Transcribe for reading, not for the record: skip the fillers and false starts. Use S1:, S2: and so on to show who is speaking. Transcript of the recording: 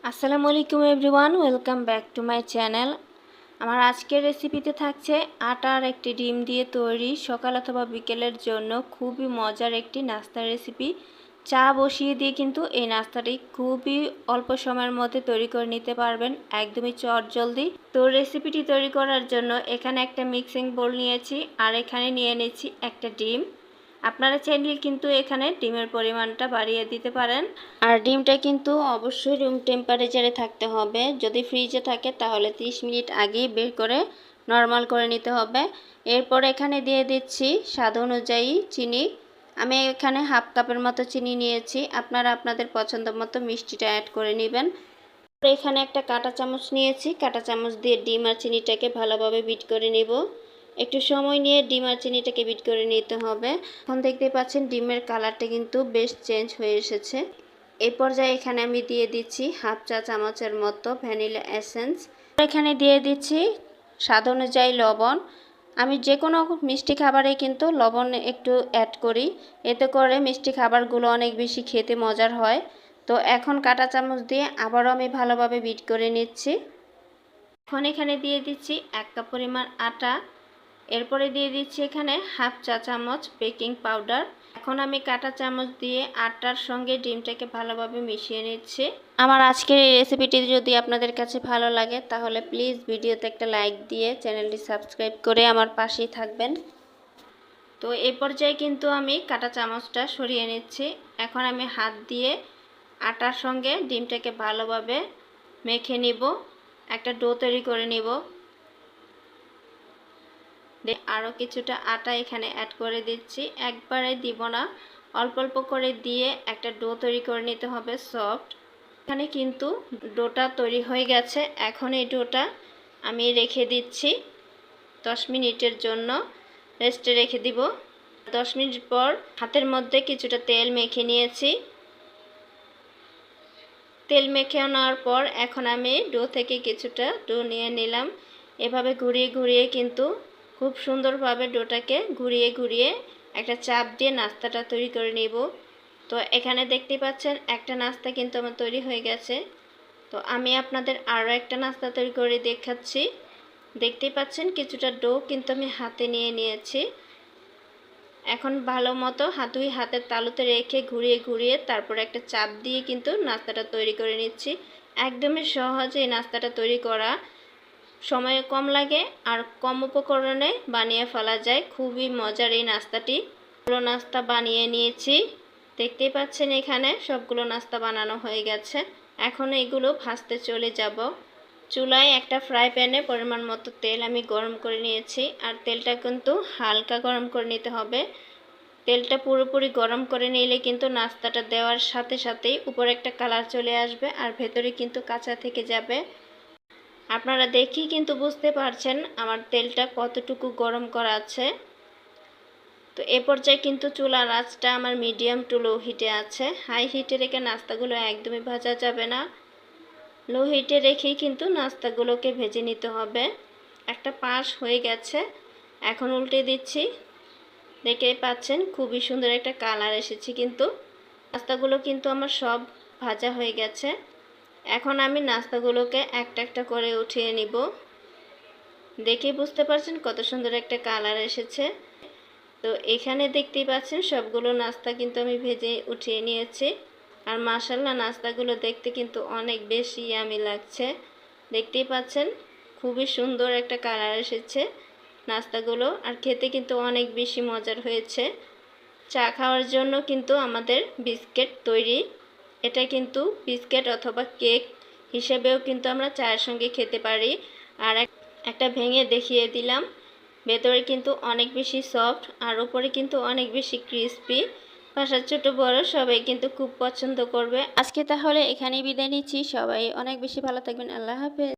S1: আসসালামু আলাইকুম everyone, welcome back to my channel. আমার আজকের রেসিপিতে থাকছে আটার একটি ডিম দিয়ে তৈরি সকাল অথবা বিকেলের জন্য খুবই মজার একটি নাস্তার রেসিপি। চা বসিয়ে দিয়ে কিন্তু এই নাস্তাটি খুবই অল্প সময়ের মধ্যে তৈরি করে নিতে পারবেন, একদমই চটজলদি। তো রেসিপিটি তৈরি করার জন্য এখানে একটা মিক্সিং বোল নিয়েছি আর এখানে নিয়ে নিয়েছি একটা ডিম। আপনারা চাইলে কিন্তু এখানে ডিমের পরিমাণটা বাড়িয়ে দিতে পারেন। আর ডিমটা কিন্তু অবশ্যই রুম টেম্পারেচারে থাকতে হবে। যদি ফ্রিজে থাকে তাহলে 30 মিনিট আগেই বের করে নরমাল করে নিতে হবে। এরপর এখানে দিয়ে দিচ্ছি স্বাদ অনুযায়ী চিনি। আমি এখানে হাফ কাপের মতো চিনি নিয়েছি, আপনারা আপনাদের পছন্দ মতো মিষ্টিটা অ্যাড করে নেবেন। এখানে একটা কাঁটা চামচ নিয়েছি, কাঁটা চামচ দিয়ে ডিম আর চিনিটাকে ভালোভাবে বিট করে নেব। একটু সময় নিয়ে ডিম আর চিনিটাকে বিট করে নিতে হবে। এখন দেখতে পাচ্ছেন ডিমের কালারটা কিন্তু বেশ চেঞ্জ হয়ে এসেছে। এই পর্যায়ে এখানে আমি দিয়ে দিচ্ছি হাফ চা চামচের মতো ভ্যানিলা এসেন্স। এখানে দিয়ে দিচ্ছি স্বাদ অনুযায়ী লবণ। আমি যে কোনো মিষ্টি খাবারে কিন্তু লবণ একটু অ্যাড করি, এতে করে মিষ্টি খাবারগুলো অনেক বেশি খেতে মজার হয়। তো এখন কাঁটা চামচ দিয়ে আবারও আমি ভালোভাবে বিট করে নিচ্ছি। এখন এখানে দিয়ে দিচ্ছি 1 কাপ পরিমাণ আটা। এরপরে দিয়ে দিচ্ছি এখানে হাফ চা চামচ বেকিং পাউডার। এখন আমি কাঁটা চামচ দিয়ে আটার সঙ্গে ডিমটাকে ভালোভাবে মিশিয়ে নিচ্ছি। আমার আজকের এই রেসিপিটি যদি আপনাদের কাছে ভালো লাগে তাহলে প্লিজ ভিডিওতে একটা লাইক দিয়ে চ্যানেলটি সাবস্ক্রাইব করে আমার পাশেই থাকবেন। তো এই পর্যায়ে কিন্তু আমি কাঁটা চামচটা সরিয়ে নিচ্ছি। এখন আমি হাত দিয়ে আটার সঙ্গে ডিমটাকে ভালোভাবে মেখে নিব, একটা ডো তৈরি করে নিব। আরও কিছুটা আটা এখানে অ্যাড করে দিচ্ছি, একবারে দিব না, অল্প অল্প করে দিয়ে একটা ডো তৈরি করে নিতে হবে সফট। এখানে কিন্তু ডোটা তৈরি হয়ে গেছে। এখন এই ডোটা আমি রেখে দিচ্ছি 10 মিনিটের জন্য, রেস্টে রেখে দিব। 10 মিনিট পর হাতের মধ্যে কিছুটা তেল মেখে নিয়েছি। তেল মেখে নেওয়ার পর এখন আমি ডো থেকে কিছুটা ডো নিয়ে নিলাম। এভাবে ঘুরিয়ে ঘুরিয়ে কিন্তু খুব সুন্দরভাবে ডোটাকে ঘুরিয়ে ঘুরিয়ে একটা চাপ দিয়ে নাস্তাটা তৈরি করে নিব। তো এখানে দেখতে পাচ্ছেন একটা নাস্তা কিন্তু আমার তৈরি হয়ে গেছে। তো আমি আপনাদের আরও একটা নাস্তা তৈরি করে দেখাচ্ছি। দেখতেই পাচ্ছেন কিছুটা ডো কিন্তু আমি হাতে নিয়ে নিয়েছি। এখন ভালো মতো দুই হাতের তালুতে রেখে ঘুরিয়ে ঘুরিয়ে তারপর একটা চাপ দিয়ে কিন্তু নাস্তাটা তৈরি করে নিচ্ছি। একদমই সহজে এই নাস্তাটা তৈরি করা, সময় কম লাগে আর কম উপকরণে বানিয়ে ফেলা যায়। খুবই মজার এই নাস্তাটি। সবগুলো নাস্তা বানিয়ে নিয়েছি, দেখতেই পাচ্ছেন এখানে সবগুলো নাস্তা বানানো হয়ে গেছে। এখন এগুলো ভাজতে চলে যাব। চুলায় একটা ফ্রাই প্যানে পরিমাণ মতো তেল আমি গরম করে নিয়েছি, আর তেলটা কিন্তু হালকা গরম করে নিতে হবে। তেলটা পুরোপুরি গরম করে নিলে কিন্তু নাস্তাটা দেওয়ার সাথে সাথেই উপরে একটা কালার চলে আসবে আর ভেতরে কিন্তু কাঁচা থেকে যাবে। আপনারা দেখেই কিন্তু বুঝতে পারছেন আমার তেলটা কতটুকু গরম করা আছে। তো এ পর্যায়ে কিন্তু চুলার আঁচটা আমার মিডিয়াম টু লো হিটে আছে। হাই হিটে রেখে নাস্তাগুলো একদমই ভাজা যাবে না, লো হিটে রেখেই কিন্তু নাস্তাগুলোকে ভেজে নিতে হবে। একটা পাশ হয়ে গেছে, এখন উল্টে দিচ্ছি। দেখেই পাচ্ছেন খুবই সুন্দর একটা কালার এসেছে। কিন্তু নাস্তাগুলো কিন্তু আমার সব ভাজা হয়ে গেছে। এখন আমি নাস্তাগুলোকে একটা একটা করে উঠিয়ে নিব। দেখেই বুঝতে পারছেন কত সুন্দর একটা কালার এসেছে। তো এখানে দেখতেই পাচ্ছেন সবগুলো নাস্তা কিন্তু আমি ভেজে উঠিয়ে নিয়েছি। আর মাশাআল্লাহ নাস্তাগুলো দেখতে কিন্তু অনেক বেশি ইয়ামি লাগছে। দেখতেই পাচ্ছেন খুবই সুন্দর একটা কালার এসেছে নাস্তাগুলো, আর খেতে কিন্তু অনেক বেশি মজার হয়েছে। চা খাওয়ার জন্য কিন্তু আমাদের বিস্কিট তৈরি। এটা কিন্তু বিস্কিট অথবা কেক হিসেবেও কিন্তু আমরা চায়ের সঙ্গে খেতে পারি। আর একটা ভেঙে দেখিয়ে দিলাম, ভেতরে কিন্তু অনেক বেশি সফট আর উপরে কিন্তু অনেক বেশি ক্রিস্পি। বাসার ছোট বড় সবাই কিন্তু খুব পছন্দ করবে। আজকে তাহলে এখানেই বিদায় নিচ্ছি। সবাই অনেক বেশি ভালো থাকবেন। আল্লাহ হাফেজ।